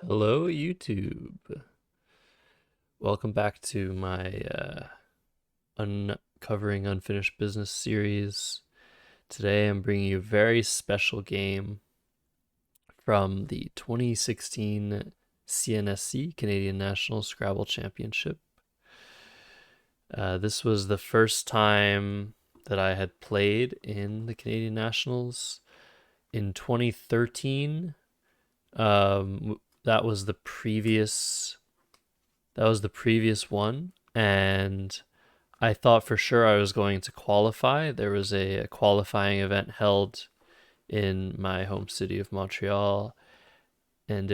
Hello, YouTube. Welcome back to my Uncovering Unfinished Business series. Today I'm bringing you a very special game from the 2016 CNSC, Canadian National Scrabble Championship. This was the first time that I had played in the Canadian Nationals. In 2013, that was the previous one, and I thought for sure I was going to qualify. There was a qualifying event held in my home city of Montreal, and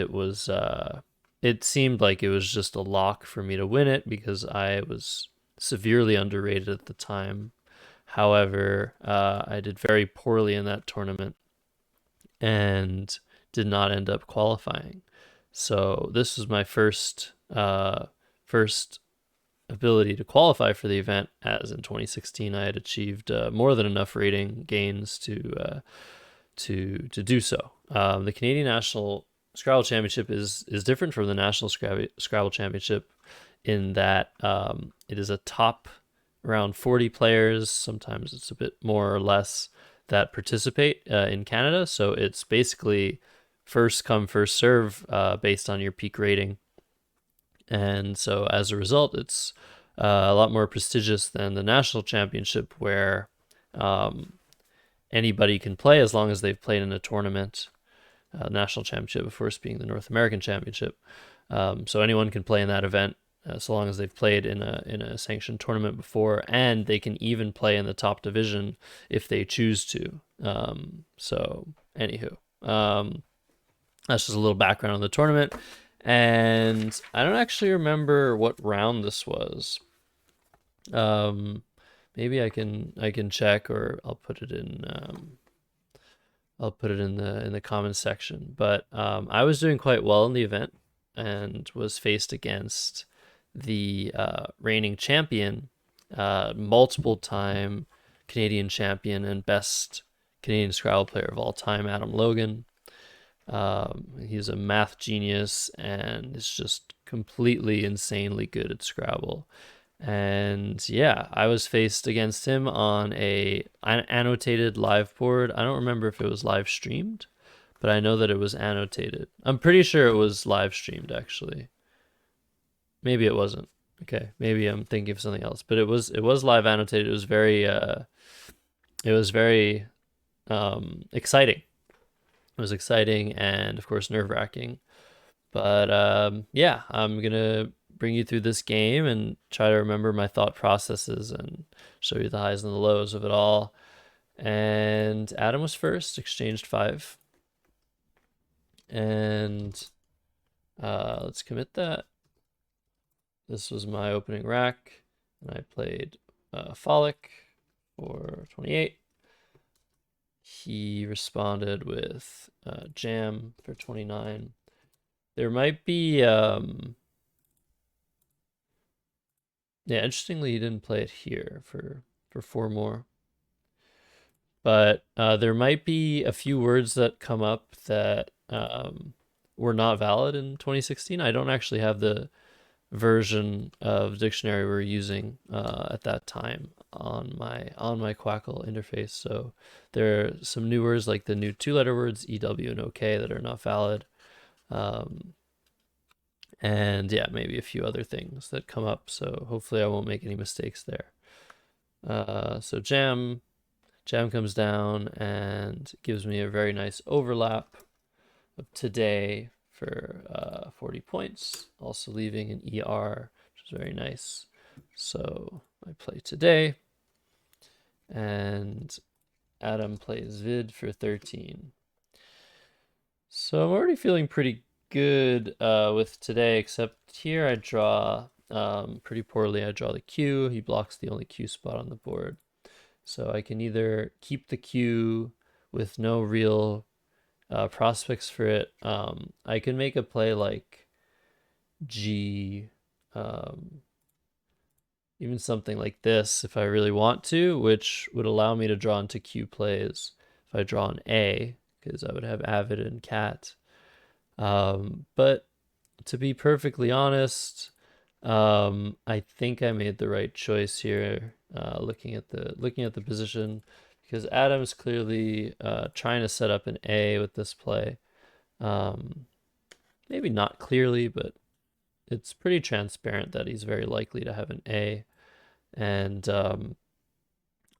it seemed like it was just a lock for me to win it because I was severely underrated at the time. However, I did very poorly in that tournament and did not end up qualifying. So this was my first ability to qualify for the event, as in 2016 I had achieved more than enough rating gains to do so. The Canadian National Scrabble Championship is different from the National Scrabble Championship in that it is a top around 40 players. Sometimes it's a bit more or less that participate in Canada. So it's basically first come, first serve based on your peak rating. And so as a result, it's a lot more prestigious than the national championship, where anybody can play as long as they've played in a tournament. National championship, of course, being the North American championship. So anyone can play in that event so long as they've played in a sanctioned tournament before, and they can even play in the top division if they choose to. So anywho, that's just a little background on the tournament. And I don't actually remember what round this was. Maybe I can check, or I'll put it in the comments section. But I was doing quite well in the event and was faced against the reigning champion, multiple time Canadian champion and best Canadian Scrabble player of all time, Adam Logan. He's a math genius and is just completely insanely good at Scrabble. And yeah, I was faced against him on a annotated live board. I don't remember if it was live streamed, but I know that it was annotated. I'm pretty sure it was live streamed, actually. Maybe it wasn't. Okay, maybe I'm thinking of something else, but it was live annotated. It was very exciting. It was exciting and of course nerve-wracking. But yeah, I'm gonna bring you through this game and try to remember my thought processes and show you the highs and the lows of it all. And Adam was first, exchanged 5. And let's commit that. This was my opening rack, and I played Frolic for 28. He responded with Jam for 29. There might be, yeah, interestingly, he didn't play it here for 4 more. But there might be a few words that come up that were not valid in 2016. I don't actually have the version of dictionary we're using at that time on my Quackle interface. So there are some new words like the new 2-letter words EW and OK that are not valid. And yeah, maybe a few other things that come up. So hopefully I won't make any mistakes there. So Jam comes down and gives me a very nice overlap of today for 40 points, also leaving an ER, which is very nice. So I play today, and Adam plays Vid for 13. So I'm already feeling pretty good with today, except here I draw pretty poorly. I draw the Q. He blocks the only Q spot on the board. So I can either keep the Q with no real prospects for it. I can make a play like G, even something like this if I really want to, which would allow me to draw into Q plays if I draw an A, because I would have Avid and Cat. But to be perfectly honest, I think I made the right choice here. Looking at the position, because Adam's clearly trying to set up an A with this play. Um, Maybe not clearly, but it's pretty transparent that he's very likely to have an A, and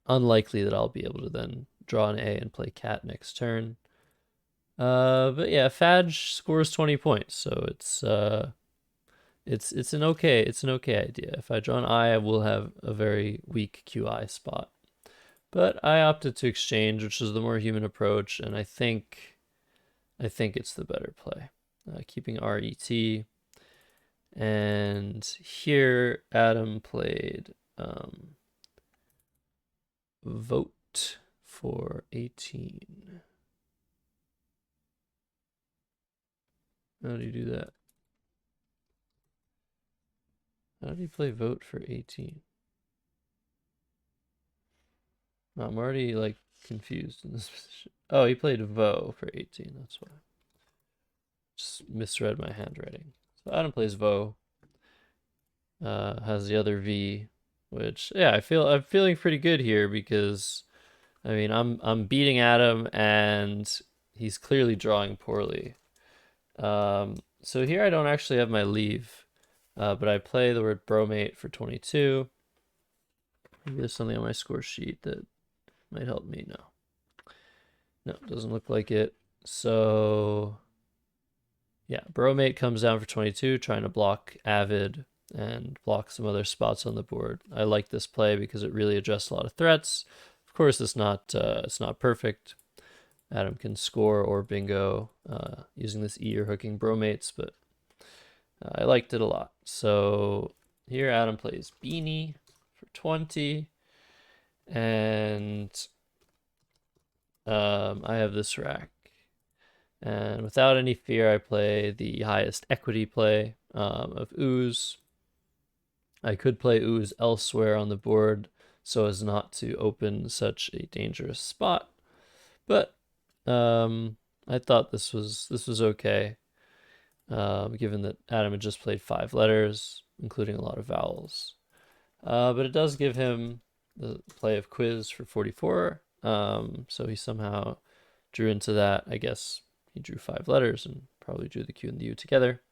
unlikely that I'll be able to then draw an A and play cat next turn. But yeah, Fadge scores 20 points, so it's an okay idea. If I draw an I will have a very weak QI spot. But I opted to exchange, which is the more human approach, and I think it's the better play. Keeping RET. And here Adam played vote for 18. How do you do that? How do you play vote for 18? I'm already like confused in this position. Oh, he played Vo for 18. That's why. Just misread my handwriting. So Adam plays Vo. Has the other V, which yeah, I'm feeling pretty good here because I mean I'm beating Adam and he's clearly drawing poorly. So here I don't actually have my leave, but I play the word bromate for 22. Maybe there's something on my score sheet that might help me. No, doesn't look like it. So yeah, bromate comes down for 22, trying to block Avid and block some other spots on the board. I like this play because it really addressed a lot of threats. Of course, it's not perfect. Adam can score or bingo using this E or hooking bromates, but I liked it a lot. So here Adam plays Beanie for 20, and I have this rack. And without any fear, I play the highest equity play of Ooze. I could play Ooze elsewhere on the board so as not to open such a dangerous spot, but I thought this was okay, given that Adam had just played 5 letters, including a lot of vowels. But it does give him the play of quiz for 44, so he somehow drew into that. I guess he drew 5 letters and probably drew the Q and the U together.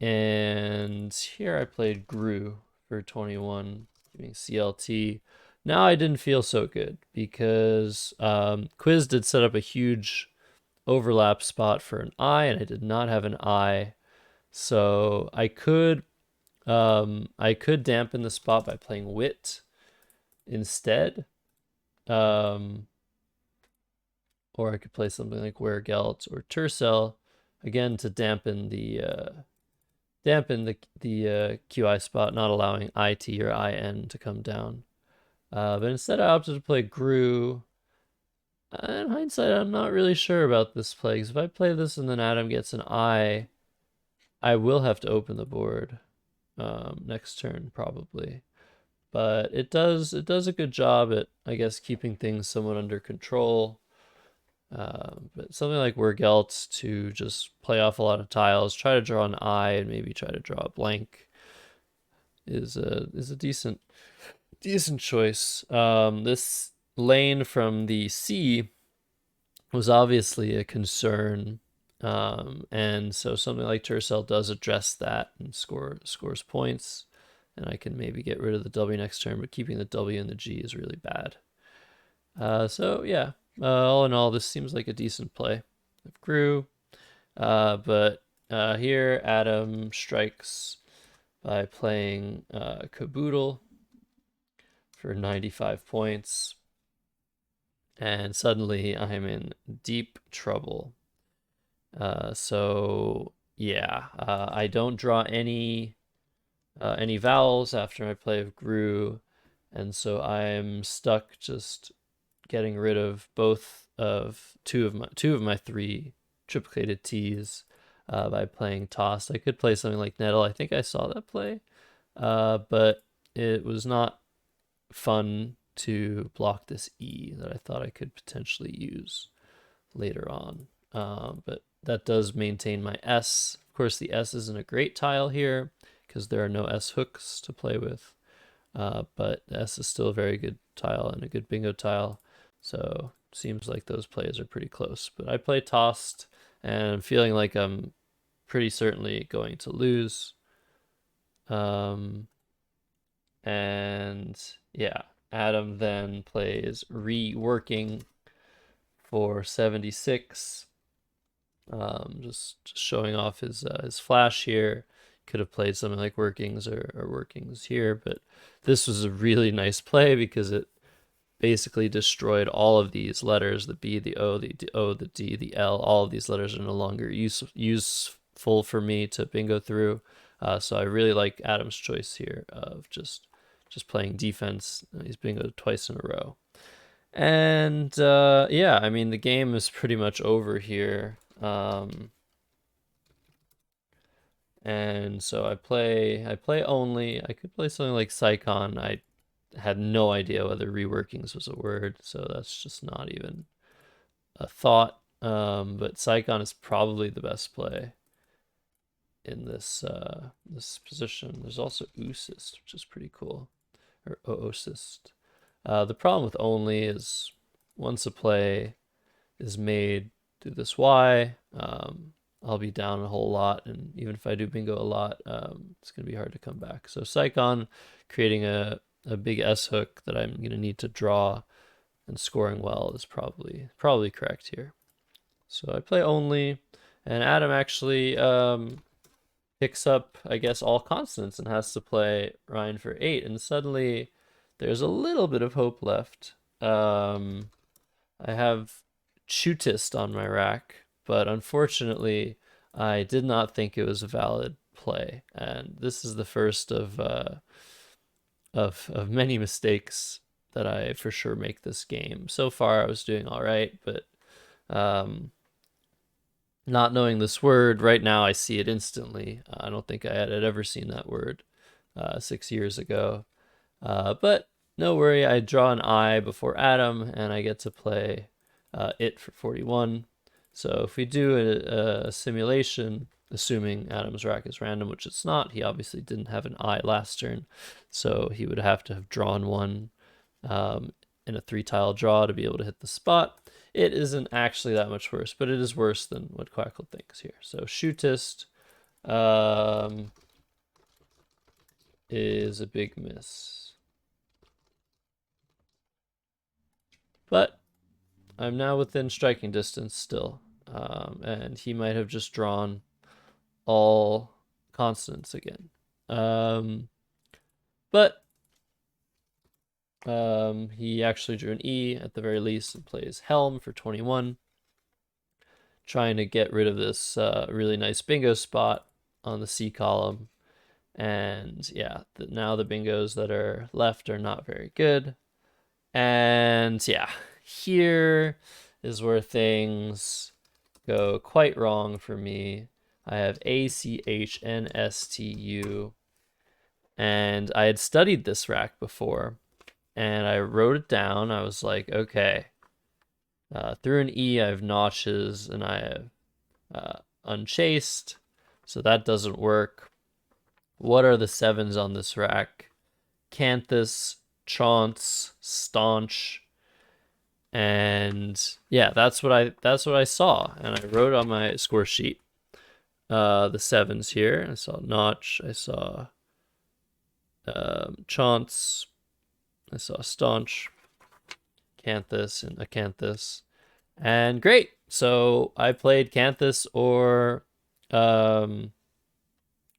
And here I played Gru for 21, giving CLT. Now I didn't feel so good because Quiz did set up a huge overlap spot for an I, and I did not have an I. So I could dampen the spot by playing Wit instead. Or I could play something like Wergelt or Tercel, again to dampen the QI spot, not allowing IT or IN to come down. But instead I opted to play Gru. In hindsight, I'm not really sure about this play, because if I play this and then Adam gets an I will have to open the board next turn probably. But it does a good job at, I guess, keeping things somewhat under control. But something like Wergelt to just play off a lot of tiles, try to draw an I, and maybe try to draw a blank is a decent choice. This lane from the C was obviously a concern, and so something like Tercel does address that and scores points, and I can maybe get rid of the W next turn, but keeping the W and the G is really bad. So yeah, all in all, this seems like a decent play of Gru, but here Adam strikes by playing Caboodle for 95 points, and suddenly I'm in deep trouble. So yeah, I don't draw any vowels after my play of Gru, and so I'm stuck just getting rid of both of two of my 3 triplicated T's by playing Tossed. I could play something like Nettle. I think I saw that play, but it was not fun to block this E that I thought I could potentially use later on. but that does maintain my S. Of course, the S isn't a great tile here because there are no S hooks to play with, but the S is still a very good tile and a good bingo tile. So seems like those plays are pretty close. But I play tossed, and I'm feeling like I'm pretty certainly going to lose. And yeah, Adam then plays reworking for 76. Just showing off his flash here. Could have played something like workings or workings here, but this was a really nice play because it basically destroyed all of these letters: the B, the O, the D, the L. All of these letters are no longer useful for me to bingo through. So I really like Adam's choice here of just playing defense. He's bingoed twice in a row. And yeah, I mean, the game is pretty much over here. And so I play only. I could play something like Psychon. I had no idea whether reworkings was a word, so that's just not even a thought. But Psychon is probably the best play in this this position. There's also Oosist, which is pretty cool, or Oosist. The problem with only is once a play is made through this Y, I'll be down a whole lot, and even if I do bingo a lot, it's going to be hard to come back. So Psychon creating a big S hook that I'm going to need to draw and scoring well is probably correct here. So I play only, and Adam actually picks up, I guess, all consonants and has to play Ryan for 8, and suddenly there's a little bit of hope left. I have G.O.A.T on my rack, but unfortunately, I did not think it was a valid play, and this is the first of many mistakes that I for sure make this game. So far, I was doing all right, but not knowing this word right now, I see it instantly. I don't think I had ever seen that word 6 years ago, but no worry. I draw an I before Adam, and I get to play it for 41. So if we do a simulation, assuming Adam's rack is random, which it's not, he obviously didn't have an I last turn, so he would have to have drawn one in a 3-tile draw to be able to hit the spot. It isn't actually that much worse, but it is worse than what Quackle thinks here. So Shootist is a big miss. But I'm now within striking distance still. And he might have just drawn all consonants again. But he actually drew an E at the very least and plays Helm for 21. Trying to get rid of this really nice bingo spot on the C column. And yeah, now the bingos that are left are not very good. And yeah, here is where things go quite wrong for me. I have ACHNSTU, and I had studied this rack before, and I wrote it down. I was like, okay, through an E, I have notches, and I have unchased, so that doesn't work. What are the 7s on this rack? Canthus, Chaunce, Staunch, and yeah, that's what I saw, and I wrote on my score sheet the 7s here. I saw Notch, I saw Chaunce, I saw Staunch, Canthus, and Acanthus, and great. So I played Canthus or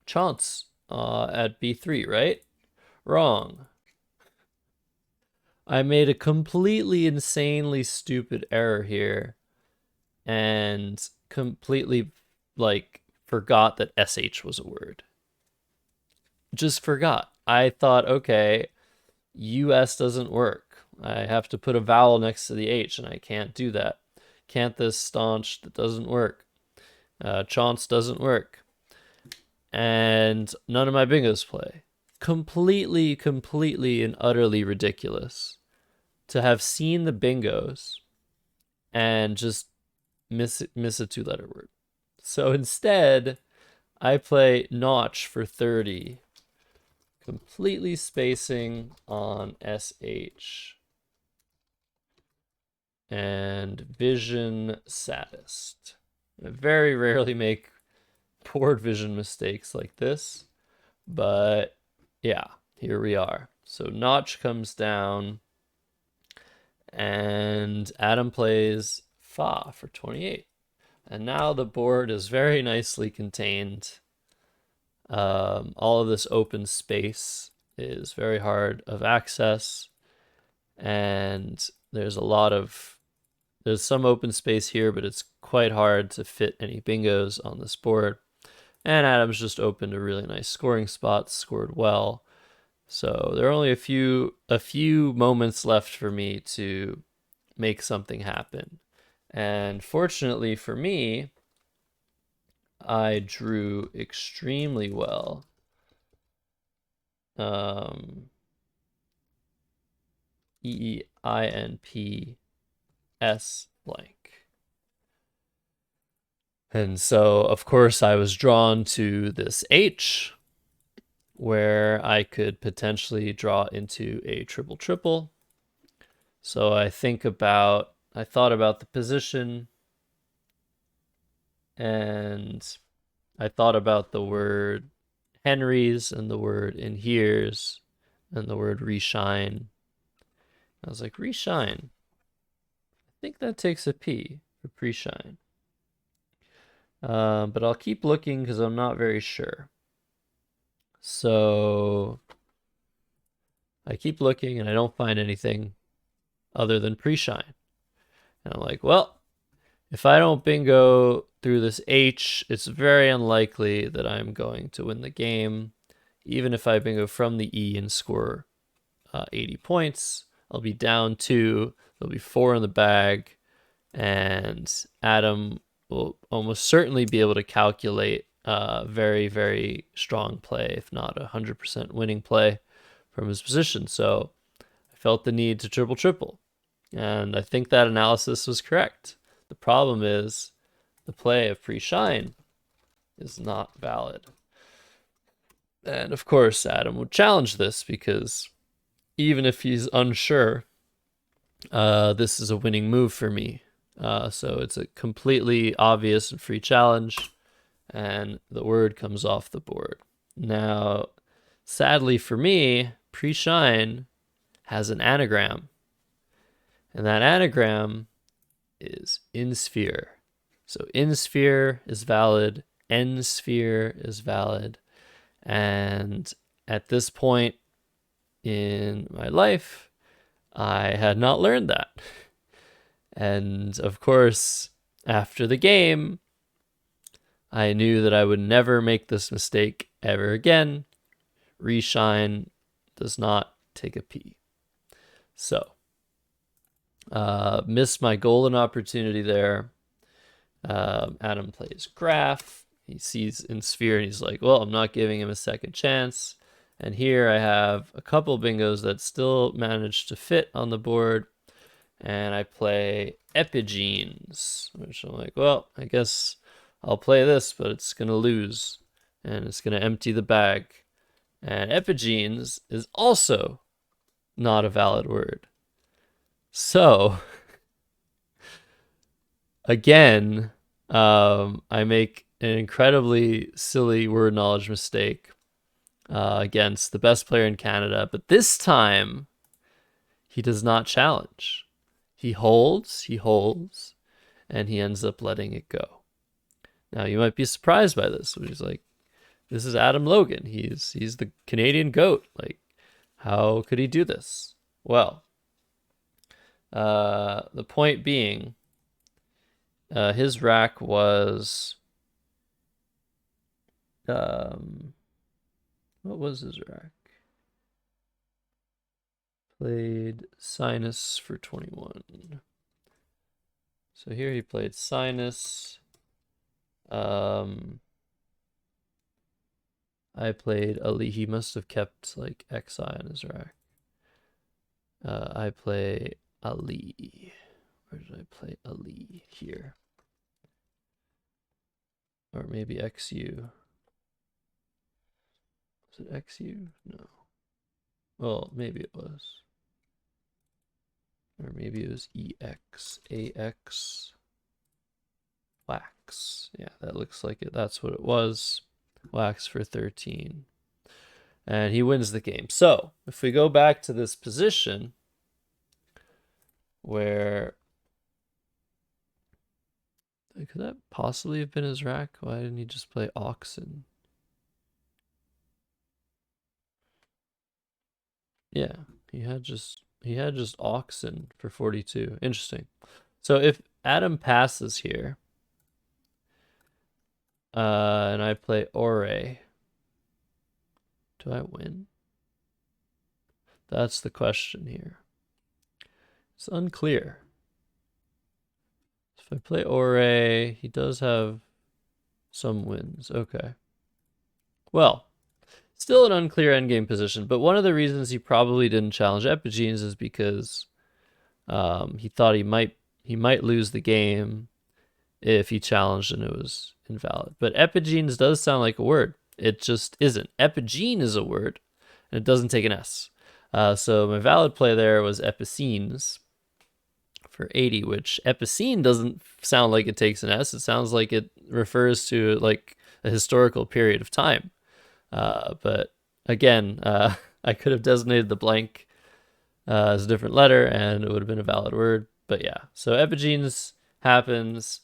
Chaunce at B3, right? Wrong. I made a completely insanely stupid error here and completely forgot that SH was a word. Just forgot. I thought, okay, US doesn't work. I have to put a vowel next to the H, and I can't do that. Canthus, Staunch, that doesn't work. Chaunce doesn't work. And none of my bingos play. Completely and utterly ridiculous to have seen the bingos and just miss a 2-letter word. So instead, I play notch for 30, completely spacing on SH. And vision saddest. I very rarely make poor vision mistakes like this, but yeah, here we are. So notch comes down, and Adam plays fa for 28. And now the board is very nicely contained. All of this open space is very hard of access, and there's some open space here, but it's quite hard to fit any bingos on this board. And Adam's just opened a really nice scoring spot, scored well. So there are only a few moments left for me to make something happen. And fortunately for me, I drew extremely well. EEINPS blank. And so, of course, I was drawn to this H, where I could potentially draw into a triple. So I thought about the position, and I thought about the word Henry's and the word in here's and the word reshine. I was like, reshine. I think that takes a P for pre-shine. But I'll keep looking because I'm not very sure. So I keep looking and I don't find anything other than pre-shine. And I'm like, well, if I don't bingo through this H, it's very unlikely that I'm going to win the game. Even if I bingo from the E and score 80 points, I'll be down 2. There'll be 4 in the bag, and Adam will almost certainly be able to calculate very, very strong play, if not 100% winning play from his position. So I felt the need to triple. And I think that analysis was correct. The problem is the play of pre-shine is not valid. And of course, Adam would challenge this because even if he's unsure, this is a winning move for me. So it's a completely obvious and free challenge, and the word comes off the board. Now, sadly for me, pre-shine has an anagram, and that anagram is in sphere. So in sphere is valid, n sphere is valid, and at this point in my life, I had not learned that. And of course, after the game, I knew that I would never make this mistake ever again. Reshine does not take a P. So, missed my golden opportunity there. Adam plays graph. He sees in sphere and he's like, well, I'm not giving him a second chance. And here I have a couple bingos that still managed to fit on the board. And I play epigenes, which I'm like, well, I guess I'll play this, but it's going to lose. And it's going to empty the bag. And epigenes is also not a valid word. So, again, I make an incredibly silly word knowledge mistake against the best player in Canada. But this time, he does not challenge. He holds, and he ends up letting it go. Now, you might be surprised by this. He's like, this is Adam Logan. He's the Canadian GOAT. Like, how could he do this? Well, the point being, his rack was, what was his rack? Played sinus for 21. So here he played sinus. I played Ali. He must have kept like XI on his rack. I play Ali. Where did I play Ali? Here. Or maybe XU. Was it XU? No. Well, maybe it was. Or maybe it was EX. AX. Wax. Yeah, that looks like it. That's what it was. Wax for 13. And he wins the game. So, if we go back to this position where... Could that possibly have been his rack? Why didn't he just play Oxen? Yeah, he had just Oxen for 42. Interesting. So if Adam passes here, and I play Ore, do I win? That's the question here. It's unclear. If I play Ore, he does have some wins. Okay. Well, still an unclear endgame position, but one of the reasons he probably didn't challenge Epigenes is because he thought he might lose the game if he challenged and it was invalid. But Epigenes does sound like a word. It just isn't. Epigene is a word, and it doesn't take an S. So my valid play there was Epicenes for 80, which Epicene doesn't sound like it takes an S. It sounds like it refers to like a historical period of time. But again, I could have designated the blank as a different letter and it would have been a valid word. But yeah, so Epigenes happens.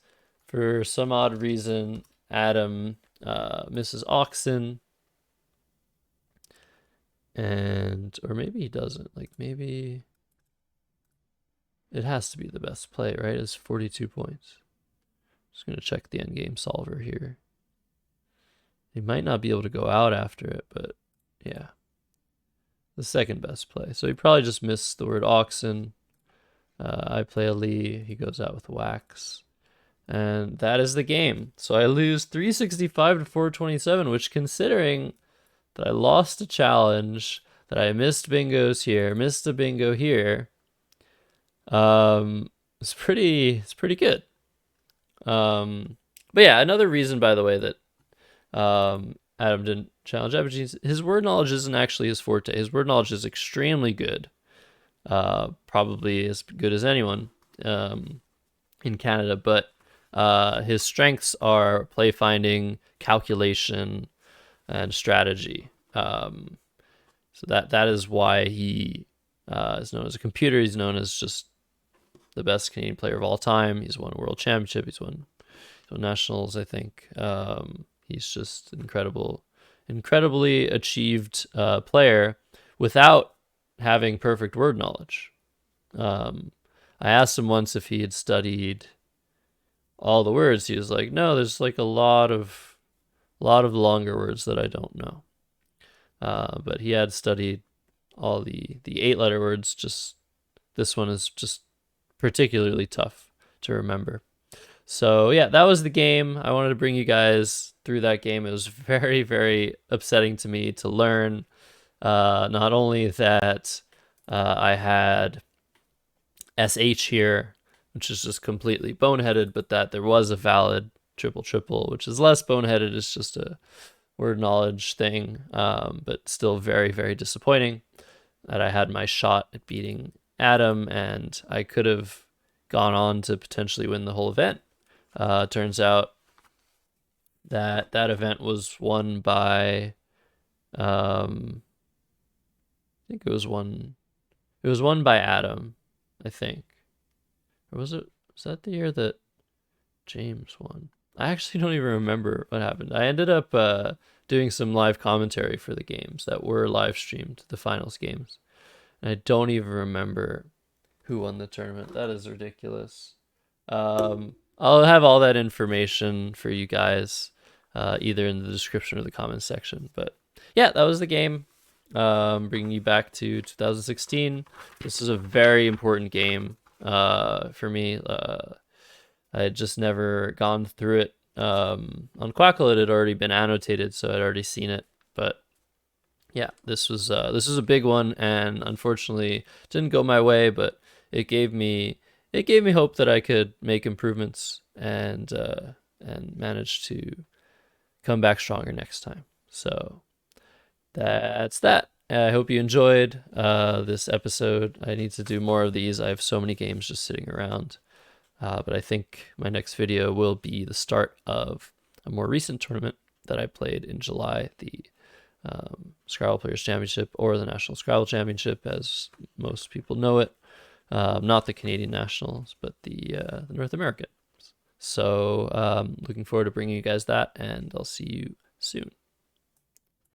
For some odd reason, Adam misses Oxen. Or maybe he doesn't. Like maybe it has to be the best play, right? It's 42 points. Just going to check the endgame solver here. He might not be able to go out after it, but yeah. The second best play. So he probably just missed the word Oxen. I play a Lee. He goes out with Wax. And that is the game. So I lose 365 to 427, which considering that I lost a challenge, that I missed bingos here, missed a bingo here, it's pretty good. But yeah, another reason, by the way, that Adam didn't challenge Epigenes, his word knowledge isn't actually his forte. His word knowledge is extremely good. Probably as good as anyone in Canada, but his strengths are play finding, calculation, and strategy. So that is why he is known as a computer. He's known as just the best Canadian player of all time. He's won a world championship. He's won nationals, I think. He's just incredibly achieved player without having perfect word knowledge. I asked him once if he had studied all the words. He was like, no, there's like a lot of longer words that I don't know. But he had studied all the 8-letter words. Just this one is just particularly tough to remember. So yeah, that was the game. I wanted to bring you guys through that game. It was very, very upsetting to me to learn not only that I had SH here, which is just completely boneheaded, but that there was a valid triple, which is less boneheaded. It's just a word knowledge thing, but still very, very disappointing that I had my shot at beating Adam, and I could have gone on to potentially win the whole event. Turns out that event was won by, I think it was won by Adam, I think. Or was that the year that James won? I actually don't even remember what happened. I ended up doing some live commentary for the games that were live streamed, the finals games. And I don't even remember who won the tournament. That is ridiculous. I'll have all that information for you guys, either in the description or the comments section. But yeah, that was the game. Bringing you back to 2016. This is a very important game for me. I had just never gone through it. On Quackle, it had already been annotated, so I'd already seen it. But yeah, this was a big one, and unfortunately didn't go my way. But it gave me hope that I could make improvements and manage to come back stronger next time. So that's that. I hope you enjoyed this episode. I need to do more of these. I have so many games just sitting around. But I think my next video will be the start of a more recent tournament that I played in July, the Scrabble Players Championship, or the National Scrabble Championship, as most people know it. Not the Canadian Nationals, but the North American. So looking forward to bringing you guys that, and I'll see you soon.